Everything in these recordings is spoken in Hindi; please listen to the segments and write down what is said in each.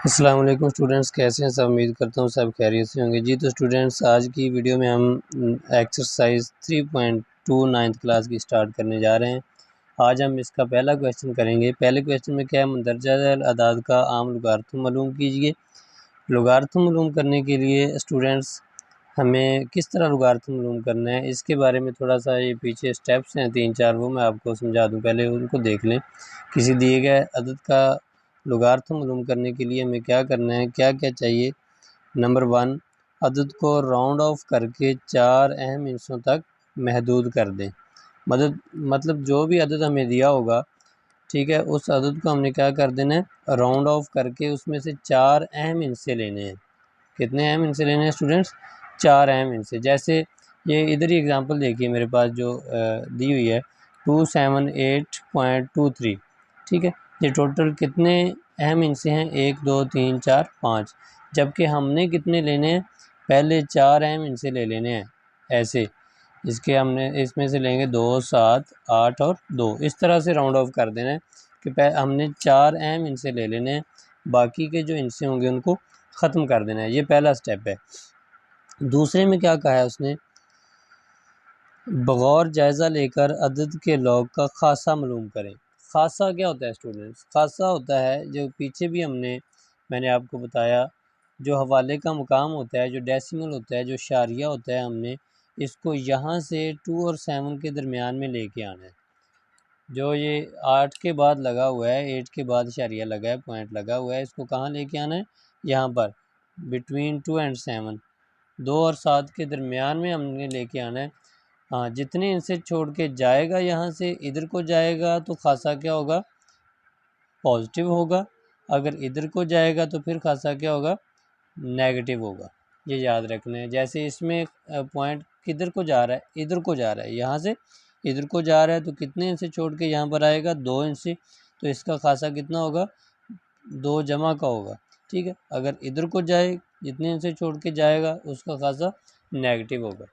अस्सलाम वालेकुम स्टूडेंट्स, कैसे हैं सब। उम्मीद करता हूँ सब खैरियत से होंगे। जी तो स्टूडेंट्स, आज की वीडियो में हम एक्सरसाइज 3.2 नाइन्थ क्लास की स्टार्ट करने जा रहे हैं। आज हम इसका पहला क्वेश्चन करेंगे। पहले क्वेश्चन में क्या है, मंदरजा झैल अदाद का आम लुगारतम मालूम कीजिए। लुगारतम मालूम करने के लिए स्टूडेंट्स हमें किस तरह लुगारतम मालूम करना है, इसके बारे में थोड़ा सा ये पीछे स्टेप्स हैं 3-4, वो मैं आपको समझा दूँ। पहले उनको देख लें। किसी दिए गए अदद का लुगारतम मालूम करने के लिए हमें क्या करना है, क्या क्या चाहिए। नंबर 1, अदद को राउंड ऑफ करके 4 अहम हिस्सों तक महदूद कर दें। मतलब जो भी अदद हमें दिया होगा, ठीक है, उस अदद को हमने क्या कर देना है, राउंड ऑफ करके उसमें से 4 अहम हिस्से लेने हैं। कितने अहम हिस्से लेने हैं स्टूडेंट्स? 4 अहम हिस्से। जैसे ये इधर ही एग्जांपल देखिए मेरे पास जो दी हुई है 278.23, ठीक है। ये टोटल कितने अहम हिस्से हैं? 1 2 3 4 5। जबकि हमने कितने लेने हैं? पहले 4 अहम हिस्से ले लेने हैं ऐसे। इसके हमने इसमें से लेंगे 2 7 8 और 2। इस तरह से राउंड ऑफ कर देना है कि हमने 4 अहम हिस्से ले लेने हैं, बाकी के जो हिस्से होंगे उनको ख़त्म कर देना है। ये पहला स्टेप है। दूसरे में क्या कहा है उसने, बगौर जायज़ा लेकर अदद के लॉग का खासा मालूम करें। खासा क्या होता है स्टूडेंट्स? खासा होता है, जो पीछे भी मैंने आपको बताया, जो हवाले का मुकाम होता है, जो डेसिमल होता है, जो शारिया होता है, हमने इसको यहाँ से 2 और 7 के दरमियान में लेके आना है। जो ये 8 के बाद लगा हुआ है, 8 के बाद शारिया लगा है, पॉइंट लगा हुआ है, इसको कहाँ लेके आना है? यहाँ पर बिटवीन 2 एंड 7, 2 और 7 के दरमियान में हमने लेके आना है। हाँ, जितने इनसे छोड़ के जाएगा यहाँ से इधर को जाएगा तो खासा क्या होगा? पॉजिटिव होगा। अगर इधर को जाएगा तो फिर खासा क्या होगा? नेगेटिव होगा। ये याद रखना है। जैसे इसमें पॉइंट किधर को जा रहा है? इधर को जा रहा है। यहाँ से इधर को जा रहा है तो कितने इंच से छोड़ के यहाँ पर आएगा? 2 इंच से। तो इसका खासा कितना होगा? 2 जमा का होगा, ठीक है। अगर इधर को जाए, जितने इंच से छोड़ के जाएगा उसका खासा नेगेटिव होगा।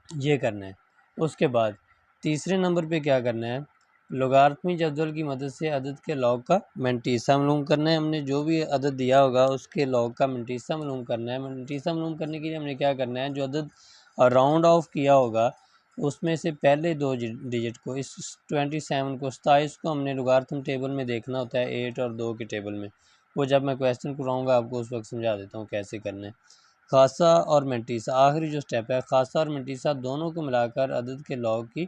ये करना है। उसके बाद तीसरे नंबर पे क्या करना है, लोगारिथमी जदवल की मदद से अदद के लॉग का मैंटीसा मालूम करना है। हमने जो भी अदद दिया होगा उसके लॉग का मैंटीसा मालूम करना है। मैंटीसा मालूम करने के लिए हमने क्या करना है, जो अदद राउंड ऑफ किया होगा उसमें से पहले 2 डिजिट को, इस 27 को, 27 को हमने लोगारिथम टेबल में देखना होता है, 8 और 2 के टेबल में। वो जब मैं क्वेश्चन कराऊंगा आपको उस वक्त समझा देता हूँ कैसे करना है। खासा और मैंटीसा, आखिरी जो स्टेप है, खासा और मैंटीसा दोनों को मिलाकर अदद के लॉग की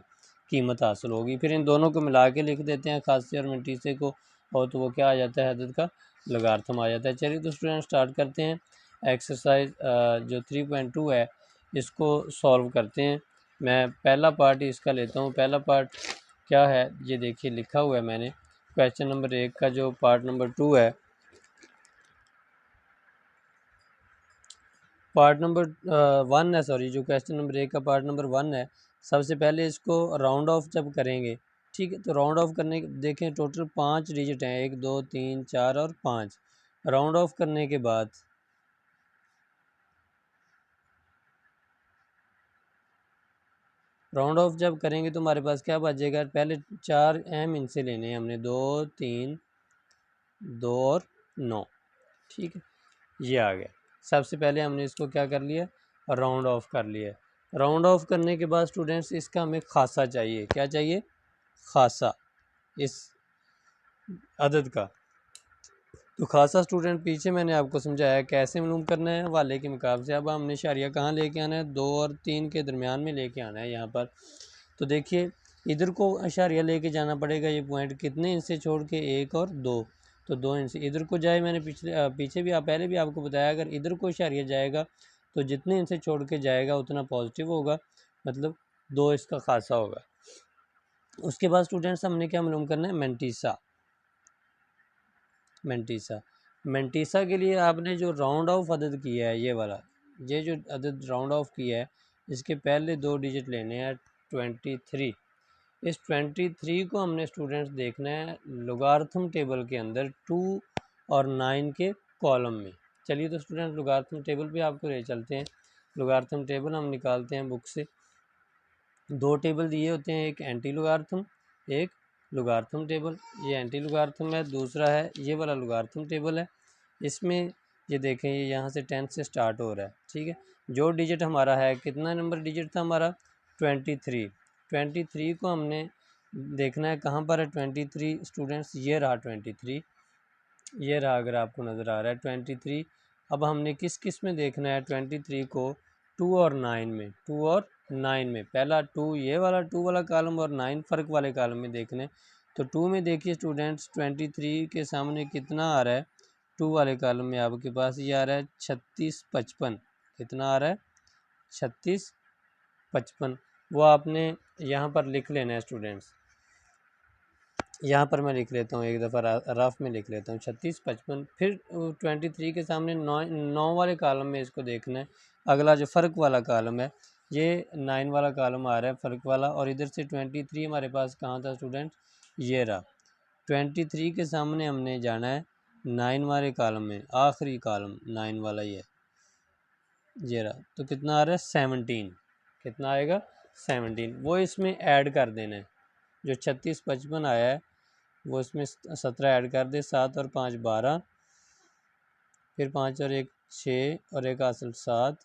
कीमत हासिल होगी। फिर इन दोनों को मिला के लिख देते हैं, खासे और मैंटीसे को, और तो वो क्या आ जाता है, अदद का लोगारिथम आ जाता है। चलिए तो स्टूडेंट स्टार्ट करते हैं। एक्सरसाइज जो 3.2 है इसको सॉल्व करते हैं। मैं पहला पार्ट ही इसका लेता हूँ। पहला पार्ट क्या है, ये देखिए लिखा हुआ है मैंने। क्वेश्चन नंबर 1 का जो पार्ट नंबर 2 है, पार्ट नंबर 1 है, सॉरी, जो क्वेश्चन नंबर 1 का पार्ट नंबर 1 है, सबसे पहले इसको राउंड ऑफ जब करेंगे, ठीक है, तो राउंड ऑफ करने के देखें टोटल 5 डिजिट हैं, 1 2 3 4 और 5। राउंड ऑफ करने के बाद राउंड ऑफ जब करेंगे तो हमारे पास क्या बचेगा, पहले 4 अहम इनसे लेने हैं हमने, 2 3 2 और 9, ठीक है, ये आ गया। सबसे पहले हमने इसको क्या कर लिया, राउंड ऑफ कर लिया। राउंड ऑफ करने के बाद स्टूडेंट्स इसका हमें खासा चाहिए। क्या चाहिए? खासा इस अदद का। तो खासा स्टूडेंट पीछे मैंने आपको समझाया कैसे मालूम करना है, हवाले के मुकाबले से। अब हमने शारिया कहाँ लेके आना है? 2 और 3 के दरमियान में लेके आना है यहाँ पर। तो देखिए इधर को अशारिया लेके जाना पड़ेगा। ये पॉइंट कितने इंच से छोड़ के? 1 और 2। तो 2 इंच से इधर को जाए। मैंने पीछे भी पहले भी आपको बताया, अगर इधर को अशारिया जाएगा तो जितने इंच से छोड़ के जाएगा उतना पॉजिटिव होगा, मतलब 2 इसका खासा होगा। उसके बाद स्टूडेंट्स हमने क्या मालूम करना है? मैंटीसा। मैंटीसा मैंटीसा के लिए आपने जो राउंड ऑफ अदद किया है, ये वाला, ये जो अदद राउंड ऑफ किया है, इसके पहले 2 डिजिट लेने हैं 23। इस 23 को हमने स्टूडेंट्स देखना है लोगारिथम टेबल के अंदर 2 और 9 के कॉलम में। चलिए तो स्टूडेंट लोगारिथम टेबल पे आपको ले चलते हैं। लोगारिथम टेबल हम निकालते हैं बुक से। 2 टेबल दिए होते हैं, एक एंटी लोगारिथम, एक लोगारिथम टेबल। ये एंटी लोगारिथम है, दूसरा है ये वाला लोगारिथम टेबल है। इसमें ये देखें, ये यहाँ से 10 से स्टार्ट हो रहा है, ठीक है। जो डिजिट हमारा है, कितना नंबर डिजिट था हमारा, 23। 23 को हमने देखना है कहाँ पर है 23 स्टूडेंट्स, ये रहा 23, ये रहा, अगर आपको नज़र आ रहा है 23। अब हमने किस किस में देखना है 23 को, 2 और 9 में, 2 और 9 में, पहला 2 ये वाला 2 वाला कॉलम और 9 फ़र्क वाले कॉलम में देखने। तो 2 में देखिए स्टूडेंट्स 23 के सामने कितना आ रहा है, 2 वाले कॉलम में आपके पास ये आ रहा है 36 55, कितना आ रहा है 36 55। वो आपने यहाँ पर लिख लेना है स्टूडेंट्स, यहाँ पर मैं लिख लेता हूँ, एक दफ़ा रफ में लिख लेता हूँ 36 55। फिर 23 के सामने 9 वाले कॉलम में इसको देखना है, अगला जो फ़र्क वाला कॉलम है, ये 9 वाला कॉलम आ रहा है फ़र्क वाला, और इधर से 23 हमारे पास कहाँ था स्टूडेंट, ये रहा 23 के सामने हमने जाना है 9 वाले कॉलम में, आखिरी कॉलम 9 वाला ये रहा। तो कितना आ रहा है 17, कितना आएगा 17, वो इसमें ऐड कर देना है, जो 36 55 आया है वो इसमें 17 ऐड कर दे, 7 और 5 12, फिर 5 और 1 6 और 1 हासिल 7,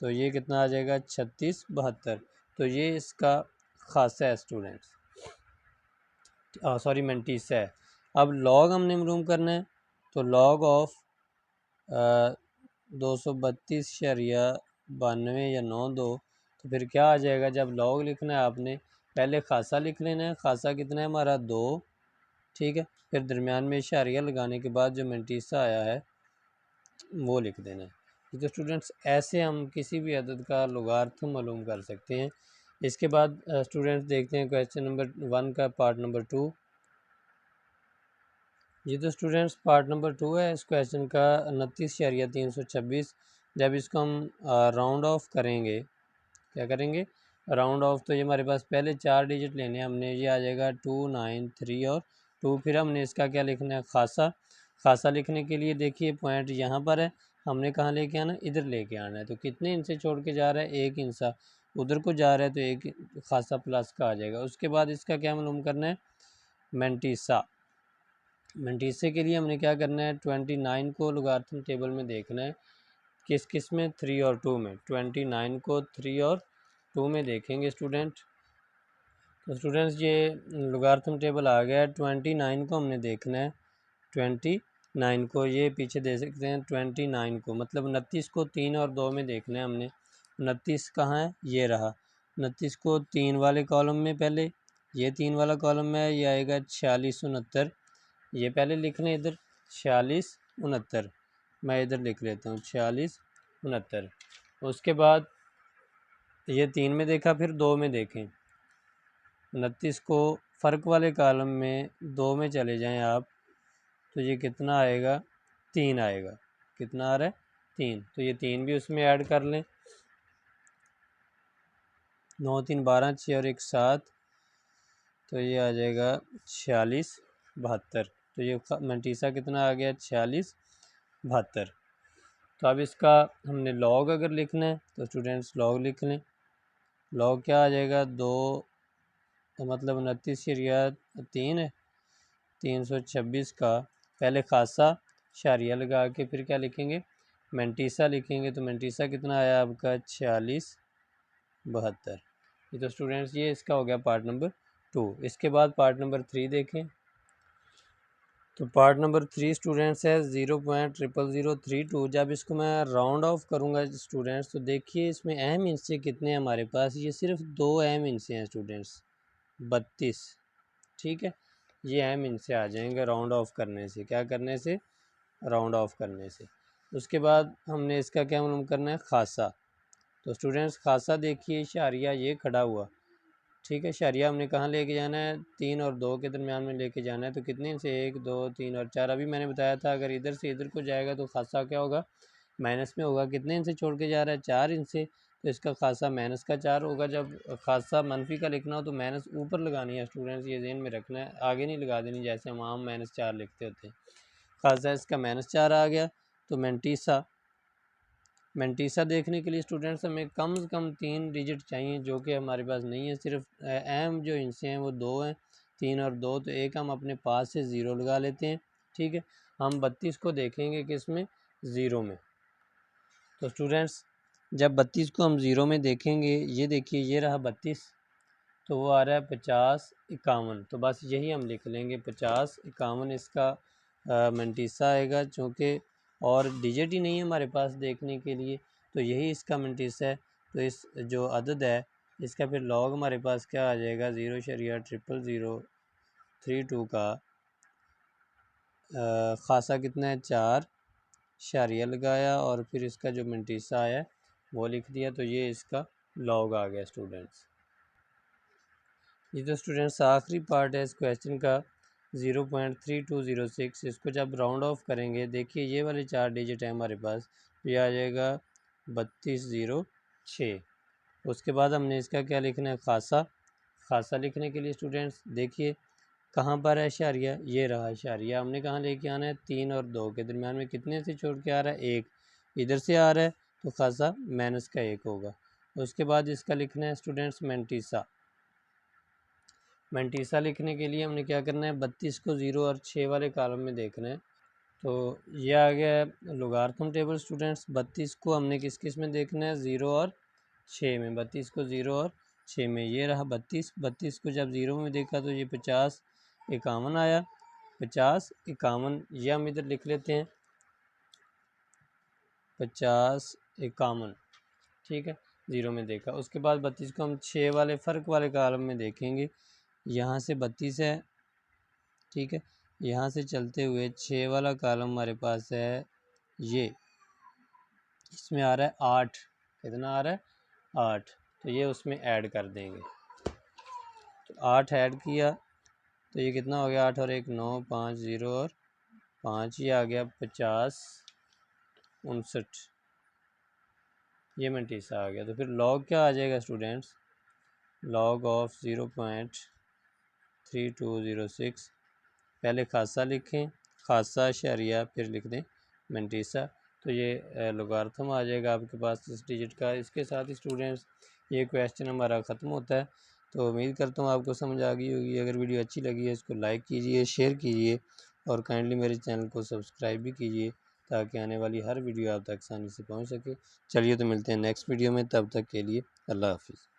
तो ये कितना आ जाएगा 36 72। तो ये इसका खासा है स्टूडेंट्स, सॉरी मेंटीसा है। अब लॉग हमने मालूम करना है, तो लॉग ऑफ 232.92 या 92, तो फिर क्या आ जाएगा, जब लॉग लिखना है आपने पहले खासा लिख लेना है, खासा कितना है हमारा 2, ठीक है। फिर दरमियान में इशारिया लगाने के बाद जो मेंटीसा आया है वो लिख देना है। तो स्टूडेंट्स ऐसे हम किसी भी अदद का लोगारिथम मालूम कर सकते हैं। इसके बाद स्टूडेंट्स देखते हैं क्वेश्चन नंबर 1 का पार्ट नंबर 2। ये तो स्टूडेंट्स पार्ट नंबर 2 है इस क्वेश्चन का, 29.326। जब इसको हम राउंड ऑफ करेंगे, क्या करेंगे, राउंड ऑफ, तो ये हमारे पास पहले 4 डिजिट लेने हैं हमने, ये आ जाएगा 2 9 3 और 2। फिर हमने इसका क्या लिखना है, खासा। खासा लिखने के लिए देखिए पॉइंट यहाँ पर है, हमने कहाँ लेके आना है, इधर लेके आना है। तो कितने इंच से छोड़ के जा रहा है, 1 इंच उधर को जा रहा है, तो एक खासा प्लस का आ जाएगा। उसके बाद इसका क्या मालूम करना है, मेंटीसा। मेंटीसे के लिए हमने क्या करना है, 29 को लोगारिथम टेबल में देखना है, किस किस में, 3 और 2 में। 29 को 3 और 2 में देखेंगे स्टूडेंट। तो स्टूडेंट्स ये लोगारिथम टेबल आ गया है, 29 को हमने देखना है, 29 को ये पीछे दे सकते हैं, 29 को मतलब 29 को 3 और 2 में देखना है हमने। 29 कहाँ है, ये रहा, 29 को 3 वाले कॉलम में, पहले ये 3 वाला कॉलम है, ये आएगा 46 69, ये पहले लिखने इधर 46 69, मैं इधर लिख लेता हूँ 46 69। उसके बाद ये 3 में देखा, फिर 2 में देखें, 29 को फ़र्क वाले कॉलम में 2 में चले जाएं आप, तो ये कितना आएगा, 3 आएगा, कितना आ रहा है 3, तो ये 3 भी उसमें ऐड कर लें, 9 3 12 6 और 1 7, तो ये आ जाएगा 46 72। तो ये मेंटीसा कितना आ गया 46 72। तो अब इसका हमने लॉग अगर लिखना है तो स्टूडेंट्स लॉग लिख लें, लॉग क्या आ जाएगा 2, तो मतलब 29/3 है, 326 का पहले खासा शारिया लगा के फिर क्या लिखेंगे, मेंटीसा लिखेंगे। तो मेंटीसा कितना आया आपका 46 72। ये तो स्टूडेंट्स ये इसका हो गया पार्ट नंबर 2। इसके बाद पार्ट नंबर 3 देखें, तो पार्ट नंबर 3 स्टूडेंट्स है 0.00032। जब इसको मैं राउंड ऑफ करूँगा स्टूडेंट्स, तो देखिए इसमें अहम हिस्से कितने हैं हमारे पास, ये सिर्फ 2 अहम हिस्से हैं स्टूडेंट्स, 32, ठीक है। ये अहम इनसे आ जाएंगे राउंड ऑफ करने से, क्या करने से, राउंड ऑफ करने से। उसके बाद हमने इसका क्या मालूम करना है, खासा। तो स्टूडेंट्स खासा देखिए इशारिया ये खड़ा हुआ, ठीक है, इशारिया हमने कहाँ लेके जाना है, 3 और 2 के दरमियान में लेके जाना है। तो कितने से 1 2 3 और 4, अभी मैंने बताया था अगर इधर से इधर को जाएगा तो खासा क्या होगा, माइनस में होगा। कितने इंच से छोड़ के जा रहा है, 4 इंच से, तो इसका खासा माइनस का 4 होगा। जब खासा मनफी का लिखना हो तो माइनस ऊपर लगानी है स्टूडेंट्स, ये ज़हन में रखना है, आगे नहीं लगा देनी जैसे हम आम -4 लिखते होते हैं। खासा इसका -4 आ गया। तो मेंटीसा देखने के लिए स्टूडेंट्स हमें कम से कम 3 डिजिट चाहिए, जो कि हमारे पास नहीं है। सिर्फ अहम जो इनसे हैं वो 2 हैं, 3 और 2। तो एक हम अपने पास से 0 लगा लेते हैं, ठीक है। हम 32 को देखेंगे किस में, ज़ीरो में। तो स्टूडेंट्स जब 32 को हम ज़ीरो में देखेंगे, ये देखिए ये रहा 32, तो वो आ रहा है 50 51। तो बस यही हम लिख लेंगे 50 51 इसका मंटीसा आएगा, चूँकि और डिजिट ही नहीं है हमारे पास देखने के लिए, तो यही इसका मंटीसा है। तो इस जो अदद है इसका फिर लॉग हमारे पास क्या आ जाएगा, 0.000032 का खासा कितना है 4 शारिया लगाया और फिर इसका जो मंटीसा आया वो लिख दिया, तो ये इसका लॉग आ गया स्टूडेंट्स। ये तो स्टूडेंट्स आखिरी पार्ट है इस क्वेश्चन का 0.3206। इसको जब राउंड ऑफ करेंगे, देखिए ये वाले 4 डिजिट है हमारे पास, तो ये आ जाएगा 3206। उसके बाद हमने इसका क्या लिखना है, खासा लिखने के लिए स्टूडेंट्स देखिए कहाँ पर है इशारिया, ये रहा इशारिया, हमने कहाँ लेके आना है, 3 और 2 के दरमियान में कितने से छोड़ के आ रहा है, 1 इधर से आ रहा है, तो खासा माइनस का 1 होगा। उसके बाद इसका लिखना है स्टूडेंट्स मंटीसा लिखने के लिए हमने क्या करना है, 32 को 0 और 6 वाले कॉलम में देखना है। तो ये आ गया है लोगारिथम टेबल स्टूडेंट्स। 32 को हमने किस किस में देखना है, 0 और 6 में। 32 को 0 और 6 में, ये रहा 32 को जब 0 में देखा तो ये 50 51 आया, 50 51 ये हम इधर लिख लेते हैं 50 51, ठीक है, 0 में देखा। उसके बाद 32 को हम 6 वाले फ़र्क वाले कॉलम में देखेंगे, यहाँ से 32 है, ठीक है, यहाँ से चलते हुए 6 वाला कॉलम हमारे पास है, ये इसमें आ रहा है 8, कितना आ रहा है 8, तो ये उसमें ऐड कर देंगे। तो 8 ऐड किया तो ये कितना हो गया, 8 और 1 9, 5 0 और 5, ये आ गया 50 59, ये मंटीसा आ गया। तो फिर लॉग क्या आ जाएगा स्टूडेंट्स, लॉग ऑफ 0.3206, पहले खासा लिखें, खासा शरिया फिर लिख दें मंटीसा, तो ये लोगारिथम आ जाएगा आपके पास इस डिजिट का। इसके साथ ही स्टूडेंट्स ये क्वेश्चन हमारा ख़त्म होता है। तो उम्मीद करता हूँ आपको समझ आ गई होगी। अगर वीडियो अच्छी लगी है इसको लाइक कीजिए, शेयर कीजिए और काइंडली मेरे चैनल को सब्सक्राइब भी कीजिए, ताकि आने वाली हर वीडियो आप तक आसानी से पहुँच सके। चलिए तो मिलते हैं नेक्स्ट वीडियो में, तब तक के लिए अल्लाह हाफिज़।